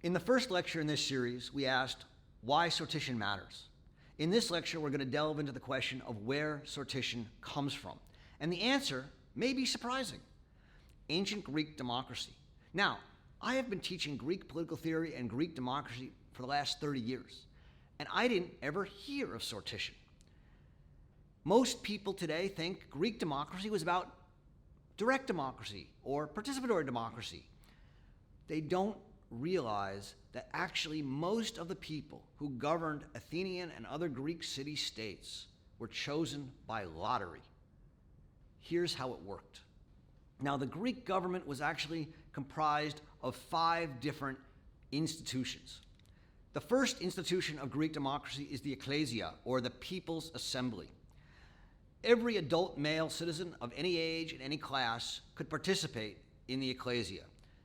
In the first lecture in this series, we asked why sortition matters. In this lecture, we're going to delve into the question of where sortition comes from. And the answer may be surprising. Ancient Greek democracy. Now, I have been teaching Greek political theory and Greek democracy for the last 30 years, and I didn't ever hear of sortition. Most people today think Greek democracy was about direct democracy or participatory democracy. They don't realize that actually most of the people who governed Athenian and other Greek city-states were chosen by lottery. Here's how it worked. Now, the Greek government was actually comprised of 5 different institutions. The first institution of Greek democracy is the ecclesia, or the People's Assembly. Every adult male citizen of any age and any class could participate in the ecclesia.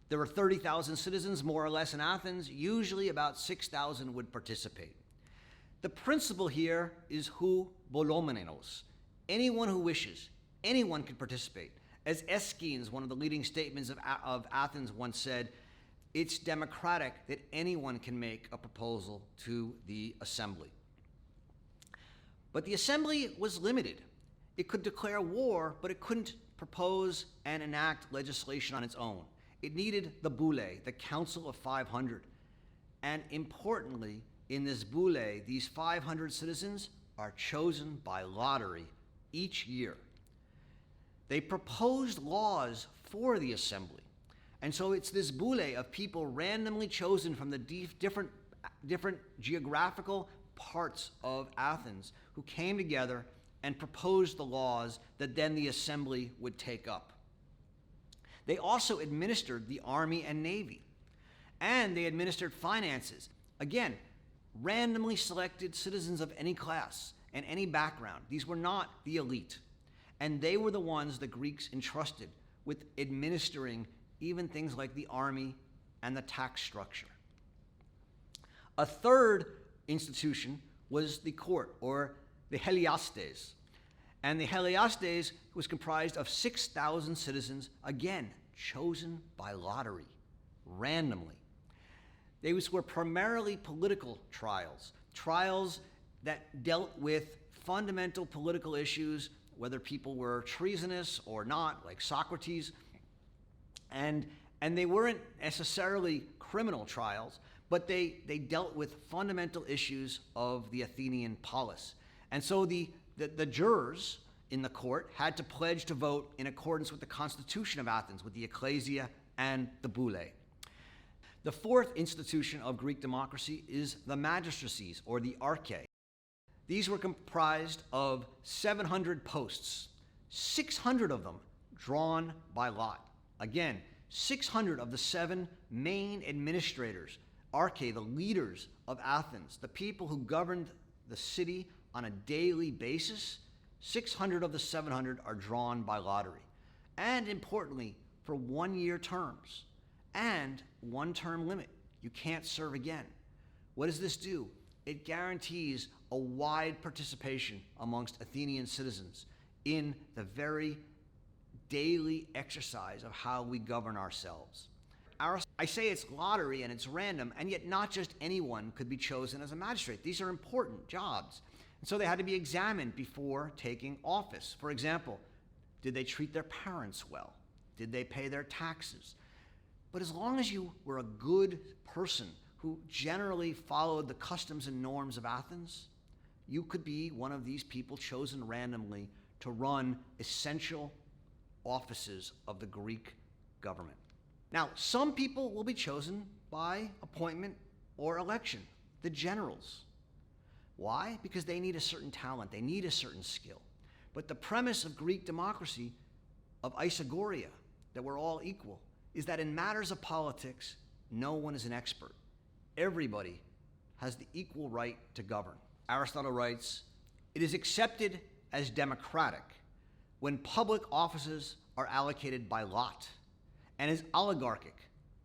There were 30,000 citizens, more or less, in Athens. Usually about 6,000 would participate. The principle here is who volomenenos. Anyone who wishes, anyone can participate. As Aeschines, one of the leading statements of Athens, once said, it's democratic that anyone can make a proposal to the assembly. But the assembly was limited. It could declare war, but it couldn't propose and enact legislation on its own. It needed the boule, the Council of 500. And importantly, in this boule, these 500 citizens are chosen by lottery each year. They proposed laws for the assembly. And so it's this boule of people randomly chosen from the different geographical parts of Athens who came together and proposed the laws that then the assembly would take up. They also administered the army and navy, and they administered finances. Again, randomly selected citizens of any class and any background. These were not the elite, and they were the ones the Greeks entrusted with administering even things like the army and the tax structure. A third institution was the court, or the heliastes. And the heliastes was comprised of 6,000 citizens, again, chosen by lottery, randomly. These were primarily political trials, trials that dealt with fundamental political issues, whether people were treasonous or not, like Socrates. And they weren't necessarily criminal trials, but they dealt with fundamental issues of the Athenian polis. And so the jurors in the court had to pledge to vote in accordance with the Constitution of Athens, with the ecclesia and the boule. The fourth institution of Greek democracy is the magistracies, or the archae. These were comprised of 700 posts, 600 of them drawn by lot. Again, 600 of the 7 main administrators, archae, the leaders of Athens, the people who governed the city on a daily basis, 600 of the 700 are drawn by lottery. And importantly, for 1-year terms and 1-term limit. You can't serve again. What does this do? It guarantees a wide participation amongst Athenian citizens in the very daily exercise of how we govern ourselves. I say it's lottery and it's random, and yet not just anyone could be chosen as a magistrate. These are important jobs. And so they had to be examined before taking office. For example, did they treat their parents well? Did they pay their taxes? But as long as you were a good person who generally followed the customs and norms of Athens, you could be one of these people chosen randomly to run essential offices of the Greek government. Now, some people will be chosen by appointment or election, the generals. Why? Because they need a certain talent, they need a certain skill. But the premise of Greek democracy, of isagoria, that we're all equal, is that in matters of politics, no one is an expert. Everybody has the equal right to govern. Aristotle writes, "It is accepted as democratic when public offices are allocated by lot, and is oligarchic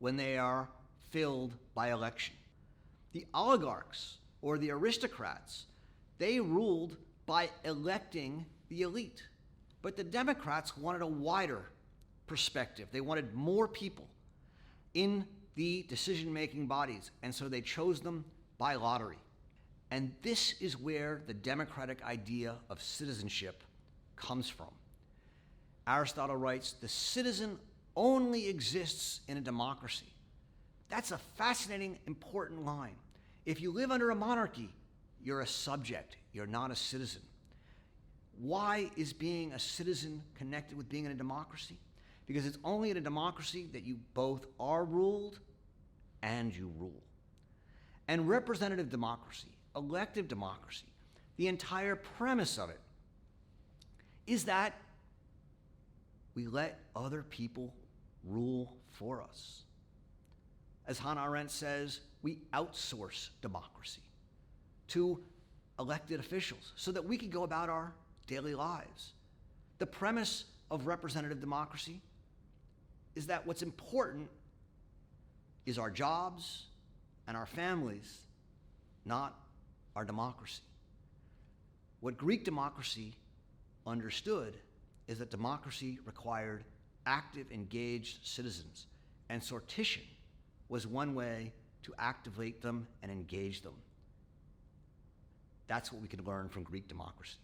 when they are filled by election." The oligarchs, or the aristocrats, they ruled by electing the elite. But the Democrats wanted a wider perspective. They wanted more people in the decision-making bodies, and so they chose them by lottery. And this is where the democratic idea of citizenship comes from. Aristotle writes, "The citizen only exists in a democracy." That's a fascinating, important line. If you live under a monarchy, you're a subject, you're not a citizen. Why is being a citizen connected with being in a democracy? Because it's only in a democracy that you both are ruled and you rule. And representative democracy, elective democracy, the entire premise of it is that we let other people rule for us. As Hannah Arendt says, we outsource democracy to elected officials so that we can go about our daily lives. The premise of representative democracy is that what's important is our jobs and our families, not our democracy. What Greek democracy understood is that democracy required active, engaged citizens, and sortition was one way to activate them and engage them. That's what we can learn from Greek democracy.